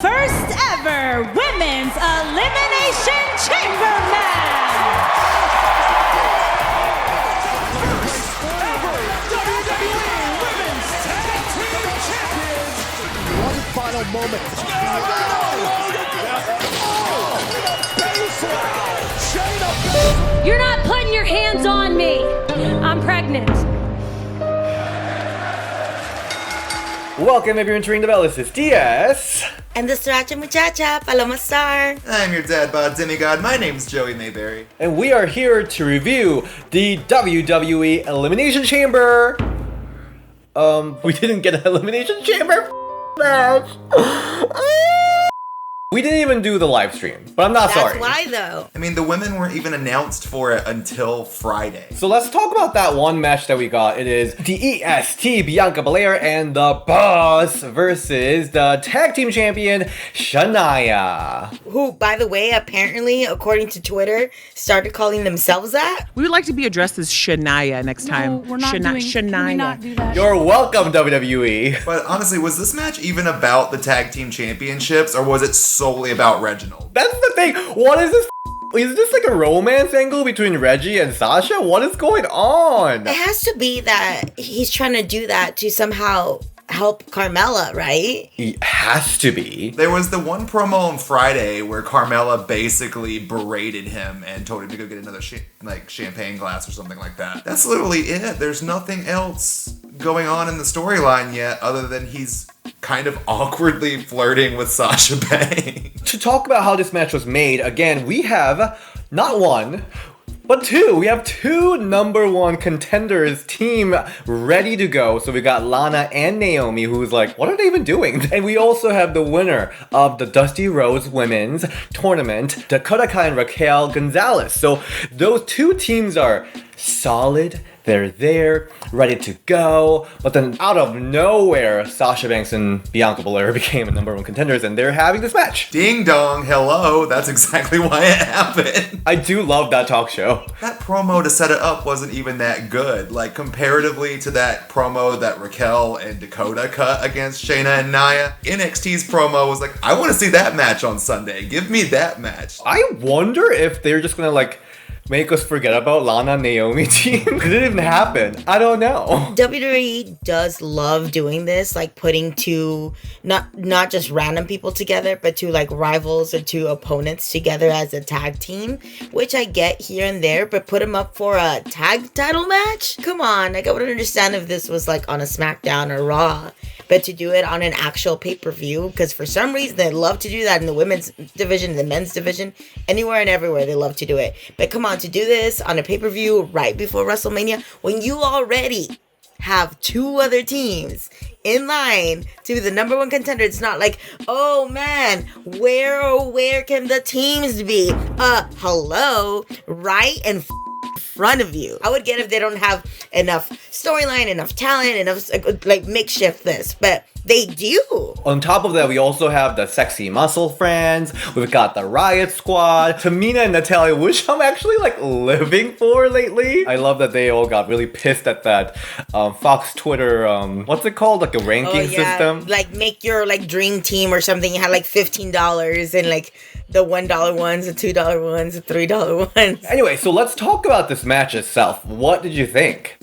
First ever Women's Elimination Chamber match. First ever WWE Women's Tag Team Champions. One final moment. Shayna. You're not putting your hands on me. I'm pregnant. Welcome, if you're entering the bell. This is DS. And the Sriracha Muchacha, Paloma Star. I'm your dad bod demigod. My name's Joey Mayberry. And we are here to review the WWE Elimination Chamber. We didn't get an Elimination Chamber match. We didn't even do the live stream, but I'm not sorry. That's why, though. I mean, the women weren't even announced for it until Friday. So let's talk about that one match that we got. It is the EST, Bianca Belair, and the Boss versus the Tag Team Champion, Shayna. Who, by the way, apparently, according to Twitter, started calling themselves that. We would like to be addressed as Shania next time. We're not Shania. Can we not do that? You're welcome, WWE. But honestly, was this match even about the Tag Team Championships, or was it solely about Reginald? That's the thing. What is this? Is this like a romance angle between Reggie and Sasha? What is going on? It has to be that he's trying to do that to somehow help Carmella, right? It has to be. There was the one promo on Friday where Carmella basically berated him and told him to go get another champagne glass or something like that. That's literally it. There's nothing else going on in the storyline yet other than he's kind of awkwardly flirting with Sasha Banks. To talk about how this match was made, again, we have not one, but two. We have two number one contenders team ready to go. So we got Lana and Naomi, who's like, what are they even doing? And we also have the winner of the Dusty Rhodes Women's Tournament, Dakota Kai and Raquel Gonzalez. So those two teams are solid. They're there, ready to go, but then out of nowhere, Sasha Banks and Bianca Belair became the number one contenders, and they're having this match. Ding dong, hello. That's exactly why it happened. I do love that talk show. That promo to set it up wasn't even that good. Like, comparatively to that promo that Raquel and Dakota cut against Shayna and Nia, NXT's promo was like, I want to see that match on Sunday. Give me that match. I wonder if they're just gonna make us forget about Lana and Naomi team. It didn't even happen. I don't know. WWE does love doing this, like putting two, not just random people together, but two like rivals or two opponents together as a tag team, which I get here and there, but put them up for a tag title match? Come on, like I would understand if this was like on a SmackDown or Raw, but to do it on an actual pay-per-view, because for some reason they love to do that in the women's division, the men's division, anywhere and everywhere they love to do it. But come on, to do this on a pay-per-view right before WrestleMania, when you already have two other teams in line to be the number one contender, it's not like, oh man, where can the teams be? Hello, right in front of you. I would get if they don't have enough storyline, enough talent, enough like makeshift this, but they do. On top of that, we also have the Sexy Muscle Friends. We've got the Riot Squad, Tamina and Natalia, which I'm actually living for lately. I love that they all got really pissed at that Fox Twitter, what's it called? Like a ranking system? Like make your dream team or something. You had $15 and the $1 ones, the $2 ones, the $3 ones. Anyway, so let's talk about this match itself. What did you think?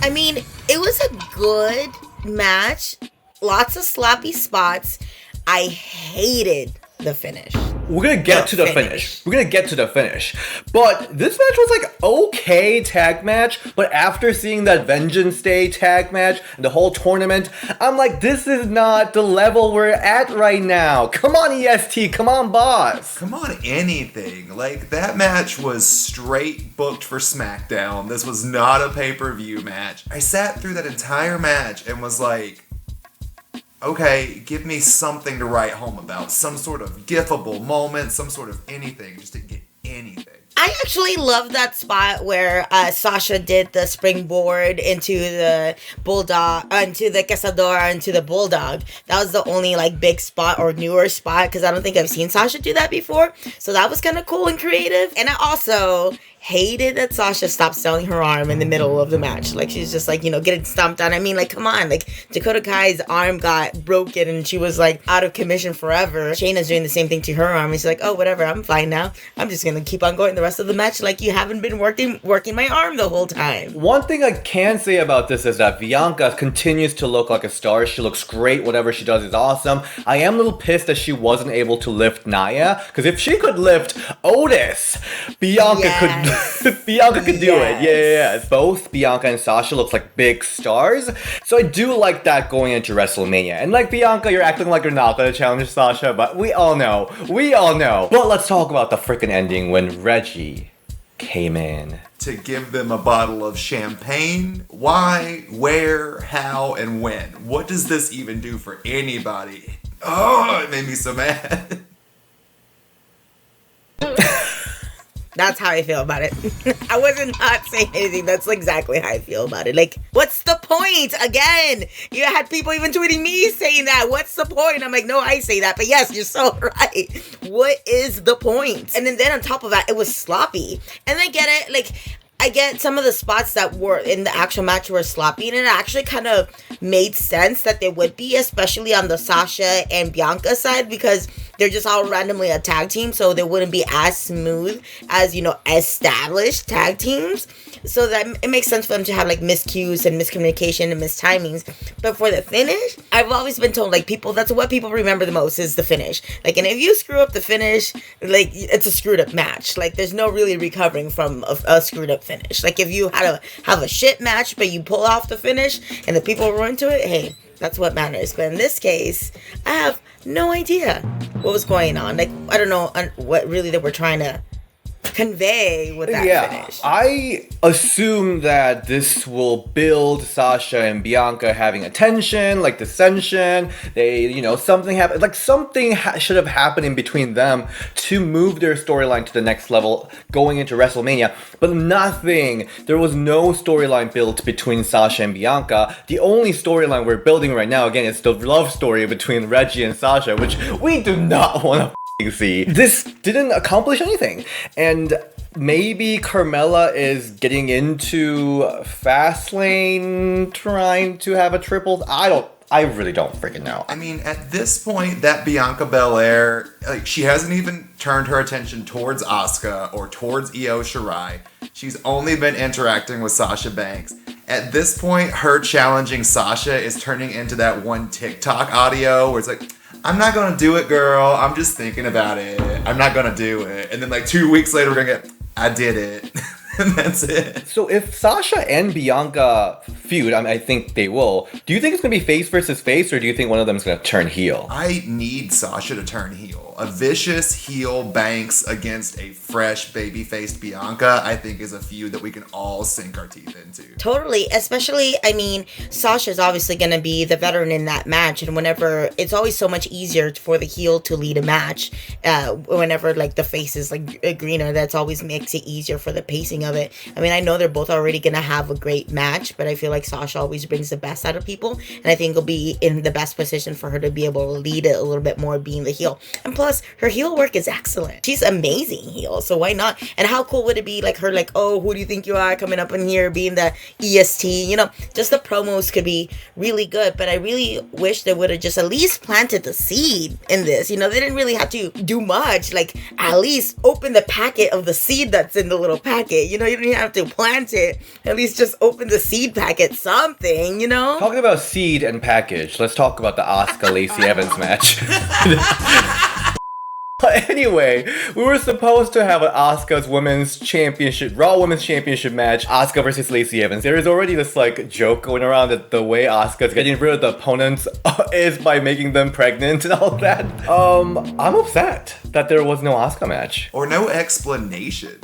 I mean, it was a good match. Lots of sloppy spots. I hated the finish. We're gonna get to the finish. We're gonna get to the finish. But this match was okay tag match. But after seeing that Vengeance Day tag match and the whole tournament, I'm like, this is not the level we're at right now. Come on, EST. Come on, boss. Come on, anything. That match was straight booked for SmackDown. This was not a pay-per-view match. I sat through that entire match and was like, okay, give me something to write home about. Some sort of gifable moment, some sort of anything. Just to get anything. I actually love that spot where Sasha did the springboard into the bulldog, into the cazadora, into the bulldog. That was the only like big spot or newer spot because I don't think I've seen Sasha do that before. So that was kind of cool and creative. And I also hated that Sasha stopped selling her arm in the middle of the match. Like, she's just like, you know, getting stomped on. I mean, like, come on. Like, Dakota Kai's arm got broken and she was, like, out of commission forever. Shayna's doing the same thing to her arm. And she's like, oh, whatever, I'm fine now. I'm just gonna keep on going the rest of the match like you haven't been working my arm the whole time. One thing I can say about this is that Bianca continues to look like a star. She looks great. Whatever she does is awesome. I am a little pissed that she wasn't able to lift Nia, because if she could lift Otis, Bianca could Bianca could do it. Yeah. Both Bianca and Sasha looks like big stars. So I do like that going into WrestleMania. And like Bianca, you're acting like you're not gonna challenge Sasha, but we all know. But let's talk about the freaking ending when Reggie came in to give them a bottle of champagne. Why, where, how, and when? What does this even do for anybody? Oh, it made me so mad. That's how I feel about it. I wasn't not saying anything. That's exactly how I feel about it. Like, what's the point? Again, you had people even tweeting me saying that. What's the point? I'm like, no, I say that. But yes, you're so right. What is the point? And then on top of that, it was sloppy. And I get it. Like, I get some of the spots that were in the actual match were sloppy, and it actually kind of made sense that they would be, especially on the Sasha and Bianca side, because they're just all randomly a tag team, so they wouldn't be as smooth as, you know, established tag teams. So that it makes sense for them to have like miscues and miscommunication and mistimings. But for the finish, I've always been told, like, that's what people remember the most is the finish. Like, and if you screw up the finish, like, it's a screwed up match. Like, there's no really recovering from a screwed up finish. Like, if you have a shit match, but you pull off the finish and the people run into it, hey, that's what matters. But in this case, I have no idea what was going on. Like, I don't know what really they were trying to convey with that finish. I assume that this will build Sasha and Bianca having attention, like dissension. They, you know, something happened. Like something should have happened in between them to move their storyline to the next level going into WrestleMania. But nothing. There was no storyline built between Sasha and Bianca. The only storyline we're building right now, again, is the love story between Reggie and Sasha, which we do not want to see. This didn't accomplish anything. And maybe Carmella is getting into Fastlane trying to have a triple. I really don't freaking know. I mean, at this point, that Bianca Belair, like, she hasn't even turned her attention towards Asuka or towards Io Shirai. She's only been interacting with Sasha Banks. At this point, her challenging Sasha is turning into that one TikTok audio where it's like, I'm not gonna do it, girl. I'm just thinking about it. I'm not gonna do it. And then like 2 weeks later, we're gonna get, I did it. And that's it. So if Sasha and Bianca feud, I think they will. Do you think it's going to be face versus face, or do you think one of them is going to turn heel? I need Sasha to turn heel. A vicious heel Banks against a fresh baby-faced Bianca, I think, is a feud that we can all sink our teeth into. Totally. Especially, I mean, Sasha's obviously going to be the veteran in that match, and whenever, it's always so much easier for the heel to lead a match, whenever, like, the face is, like, greener. That's always makes it easier for the pacing of it. I mean, I know they're both already gonna have a great match, but I feel like Sasha always brings the best out of people, and I think it'll be in the best position for her to be able to lead it a little bit more, being the heel. And plus, her heel work is excellent. She's amazing heel, so why not? And how cool would it be, like, her, like, oh, who do you think you are, coming up in here, being the EST, you know, just the promos could be really good. But I really wish they would have just at least planted the seed in this. You know, they didn't really have to do much, like, at least open the packet of the seed that's in the little packet, you know. You don't even have to plant it. At least just open the seed packet, something, you know? Talking about seed and package, let's talk about the Asuka Lacey Evans match. Anyway, we were supposed to have an Asuka's Women's Championship, Raw Women's Championship match, Asuka versus Lacey Evans. There is already this, like, joke going around that the way Asuka's getting rid of the opponents is by making them pregnant and all that. I'm upset that there was no Asuka match. Or no explanation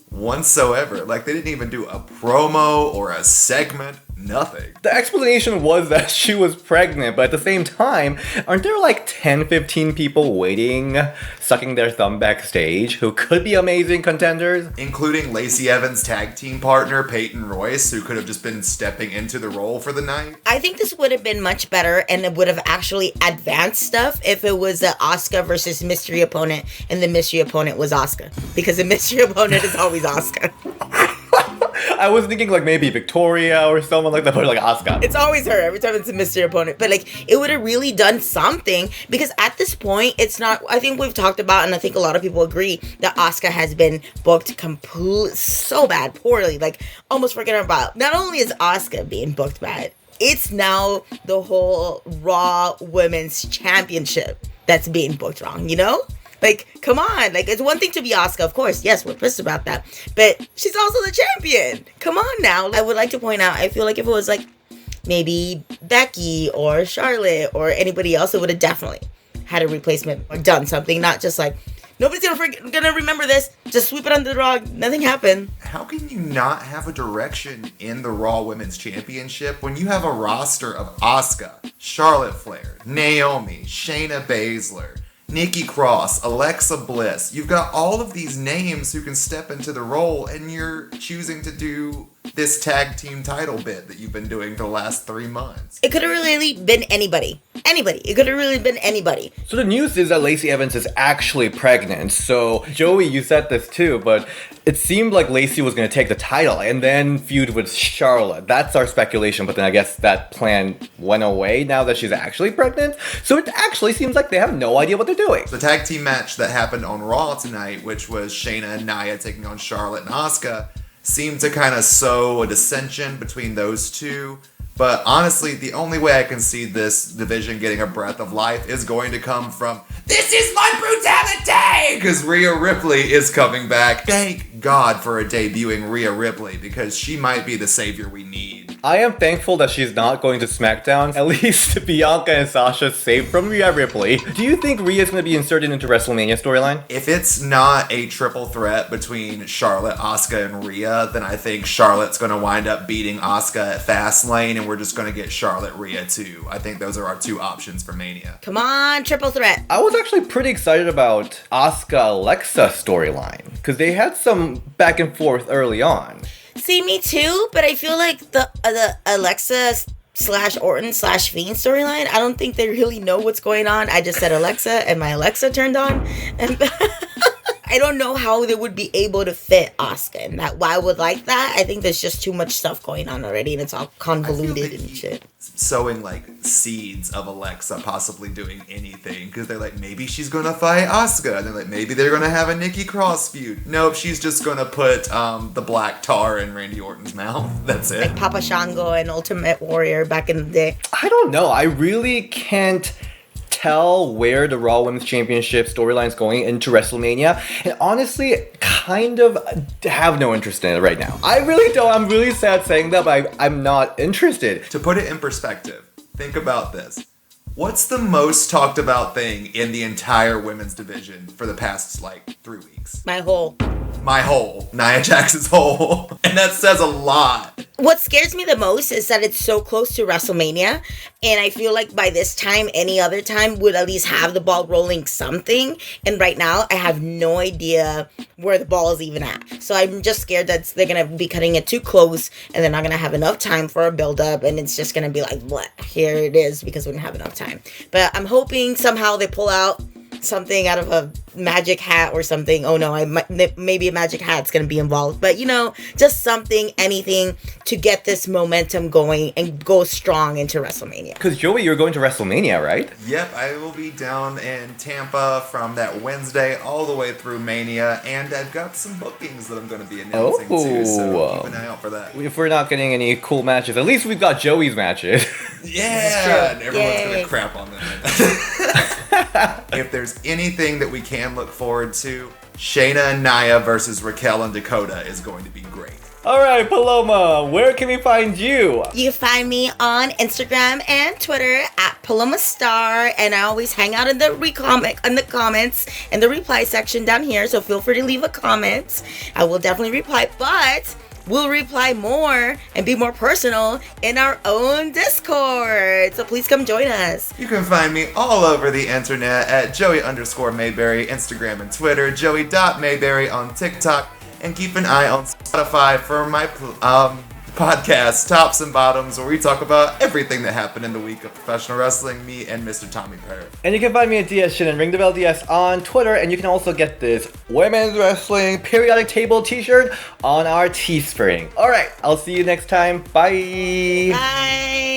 whatsoever. Like, they didn't even do a promo or a segment. nothing. The explanation was that she was pregnant, but at the same time, aren't there like 10, 15 people waiting, sucking their thumb backstage, who could be amazing contenders? Including Lacey Evans' tag team partner, Peyton Royce, who could have just been stepping into the role for the night. I think this would have been much better, and it would have actually advanced stuff if it was an Asuka versus mystery opponent, and the mystery opponent was Asuka. Because the mystery opponent is always Asuka. I was thinking like maybe Victoria or someone like that, but like Asuka. It's always her every time it's a mystery opponent. But like, it would have really done something, because at this point, it's not, I think we've talked about, and I think a lot of people agree, that Asuka has been booked so bad, poorly, like almost forgetting about. Not only is Asuka being booked bad, it's now the whole Raw Women's Championship that's being booked wrong, you know? Like, come on. Like, it's one thing to be Asuka, of course. Yes, we're pissed about that. But she's also the champion. Come on now. I would like to point out, I feel like if it was like maybe Becky or Charlotte or anybody else, it would have definitely had a replacement or done something. Not just like, nobody's gonna remember this. Just sweep it under the rug. Nothing happened. How can you not have a direction in the Raw Women's Championship when you have a roster of Asuka, Charlotte Flair, Naomi, Shayna Baszler, Nikki Cross, Alexa Bliss? You've got all of these names who can step into the role, and you're choosing to do this tag team title bit that you've been doing for the last 3 months. It could have really been anybody. Anybody. It could have really been anybody. So the news is that Lacey Evans is actually pregnant. So Joey, you said this too, but it seemed like Lacey was going to take the title and then feud with Charlotte. That's our speculation, but then I guess that plan went away now that she's actually pregnant. So it actually seems like they have no idea what they're doing. The tag team match that happened on Raw tonight, which was Shayna and Nia taking on Charlotte and Asuka, seemed to kind of sow a dissension between those two. But honestly, the only way I can see this division getting a breath of life is going to come from, this is my brutality! Because Rhea Ripley is coming back. Thank God for a debuting Rhea Ripley, because she might be the savior we need. I am thankful that she's not going to SmackDown. At least Bianca and Sasha saved from Rhea Ripley. Do you think Rhea's going to be inserted into WrestleMania storyline? If it's not a triple threat between Charlotte, Asuka, and Rhea, then I think Charlotte's going to wind up beating Asuka at Fastlane, and we're just going to get Charlotte Rhea too. I think those are our two options for Mania. Come on, triple threat. I was actually pretty excited about Asuka Alexa storyline because they had some back and forth early on. See, me too, but I feel like the Alexa / Orton / Fiend storyline, I don't think they really know what's going on. I just said Alexa and my Alexa turned on, and I don't know how they would be able to fit Asuka in that. Why I would like that? I think there's just too much stuff going on already, and it's all convoluted and shit. Sowing like seeds of Alexa possibly doing anything, because they're like, maybe she's gonna fight Asuka, and they're like, maybe they're gonna have a Nikki Cross feud. Nope, she's just gonna put the black tar in Randy Orton's mouth. That's it. Like Papa Shango and Ultimate Warrior back in the day. I don't know. I really can't tell where the Raw Women's Championship storyline is going into WrestleMania, and honestly, kind of have no interest in it right now. I really don't. I'm really sad saying that, but I'm not interested. To put it in perspective, think about this. What's the most talked about thing in the entire women's division for the past, 3 weeks? My whole. My hole. Nia Jax's hole. And that says a lot. What scares me the most is that it's so close to WrestleMania, and I feel like by this time, any other time would at least have the ball rolling something, and right now, I have no idea where the ball is even at. So I'm just scared that they're going to be cutting it too close, and they're not going to have enough time for a build-up, and it's just going to be like, what? Here it is, because we didn't have enough time. But I'm hoping somehow they pull out something out of a magic hat or something. Oh no, maybe a magic hat's gonna be involved, but just something, anything to get this momentum going and go strong into WrestleMania. Because Joey, you're going to WrestleMania, right? Yep, I will be down in Tampa from that Wednesday all the way through Mania, and I've got some bookings that I'm going to be announcing too, so keep an eye out for that. If we're not getting any cool matches, at least we've got Joey's matches. Yeah, and everyone's going to crap on them. If there's anything that we can look forward to, Shayna and Nia versus Raquel and Dakota is going to be great. All right, Paloma, where can we find you? You can find me on Instagram and Twitter at Paloma Star, and I always hang out in the comments and the reply section down here, so feel free to leave a comment. I will definitely reply, but we'll reply more and be more personal in our own Discord. So please come join us. You can find me all over the internet at Joey_Mayberry, Instagram and Twitter, Joey.Mayberry on TikTok, and keep an eye on Spotify for my podcast, Tops and Bottoms, where we talk about everything that happened in the week of professional wrestling, me and Mr. Tommy Perry. And you can find me at DS Shin and Ring the Bell DS on Twitter, and you can also get this Women's Wrestling Periodic Table t-shirt on our Teespring. Alright, I'll see you next time. Bye! Bye!